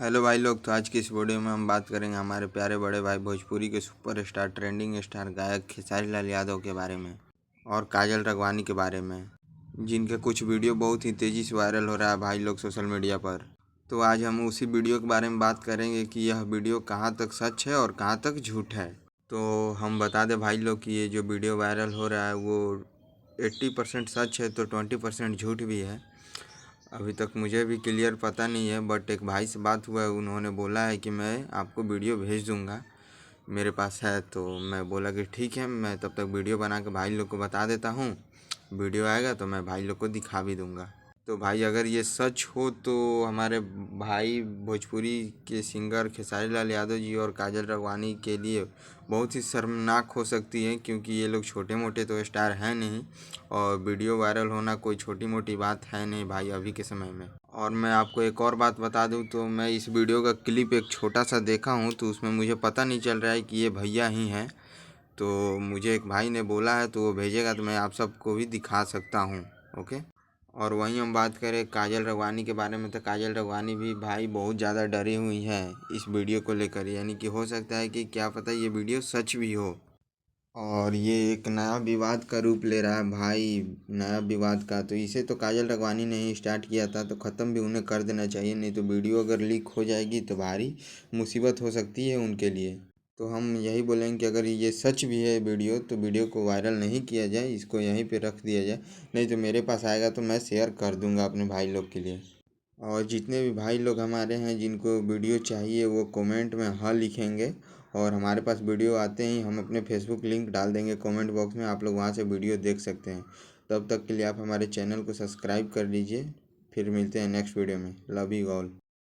Hello भाई लोग। तो आज की इस वीडियो में हम बात करेंगे हमारे प्यारे बड़े भाई भोजपुरी के सुपरस्टार ट्रेंडिंग स्टार गायक खेसारी लाल यादव के बारे में और काजल राघवानी के बारे में, जिनके कुछ वीडियो बहुत ही तेज़ी से वायरल हो रहा है भाई लोग सोशल मीडिया पर। तो आज हम उसी वीडियो के बारे में बात करेंगे कि यह वीडियो कहाँ तक सच है और कहाँ तक झूठ है। तो हम बता दें भाई लोग कि ये जो वीडियो वायरल हो रहा है वो 80% सच है तो 20% झूठ भी है। अभी तक मुझे भी क्लियर पता नहीं है, बट एक भाई से बात हुआ है, उन्होंने बोला है कि मैं आपको वीडियो भेज दूंगा, मेरे पास है। तो मैं बोला कि ठीक है, मैं तब तक वीडियो बना के भाई लोग को बता देता हूँ। वीडियो आएगा तो मैं भाई लोग को दिखा भी दूंगा। तो भाई अगर ये सच हो तो हमारे भाई भोजपुरी के सिंगर खेसारी लाल यादव जी और काजल राघवानी के लिए बहुत ही शर्मनाक हो सकती है, क्योंकि ये लोग छोटे मोटे तो स्टार हैं नहीं और वीडियो वायरल होना कोई छोटी मोटी बात है नहीं भाई अभी के समय में। और मैं आपको एक और बात बता दूं, तो मैं इस वीडियो का क्लिप एक छोटा सा देखा हूं, तो उसमें मुझे पता नहीं चल रहा है कि ये भैया ही हैं। तो मुझे एक भाई ने बोला है, तो वो भेजेगा तो मैं आप सबको भी दिखा सकता हूँ। ओके। और वहीं हम बात करें काजल राघवानी के बारे में, तो काजल राघवानी भी भाई बहुत ज़्यादा डरी हुई हैं इस वीडियो को लेकर, यानी कि हो सकता है कि क्या पता ये वीडियो सच भी हो और ये एक नया विवाद का रूप ले रहा है भाई, नया विवाद का। तो इसे तो काजल राघवानी ने ही स्टार्ट किया था, तो ख़त्म भी उन्हें कर देना चाहिए, नहीं तो वीडियो अगर लीक हो जाएगी तो भारी मुसीबत हो सकती है उनके लिए। तो हम यही बोलेंगे कि अगर ये सच भी है वीडियो, तो वीडियो को वायरल नहीं किया जाए, इसको यहीं पे रख दिया जाए, नहीं तो मेरे पास आएगा तो मैं शेयर कर दूंगा अपने भाई लोग के लिए। और जितने भी भाई लोग हमारे हैं जिनको वीडियो चाहिए वो कमेंट में हाँ लिखेंगे, और हमारे पास वीडियो आते ही हम अपने फेसबुक लिंक डाल देंगे कमेंट बॉक्स में, आप लोग वहाँ से वीडियो देख सकते हैं। तब तक के लिए आप हमारे चैनल को सब्सक्राइब कर लीजिए। फिर मिलते हैं नेक्स्ट वीडियो में। Love you all.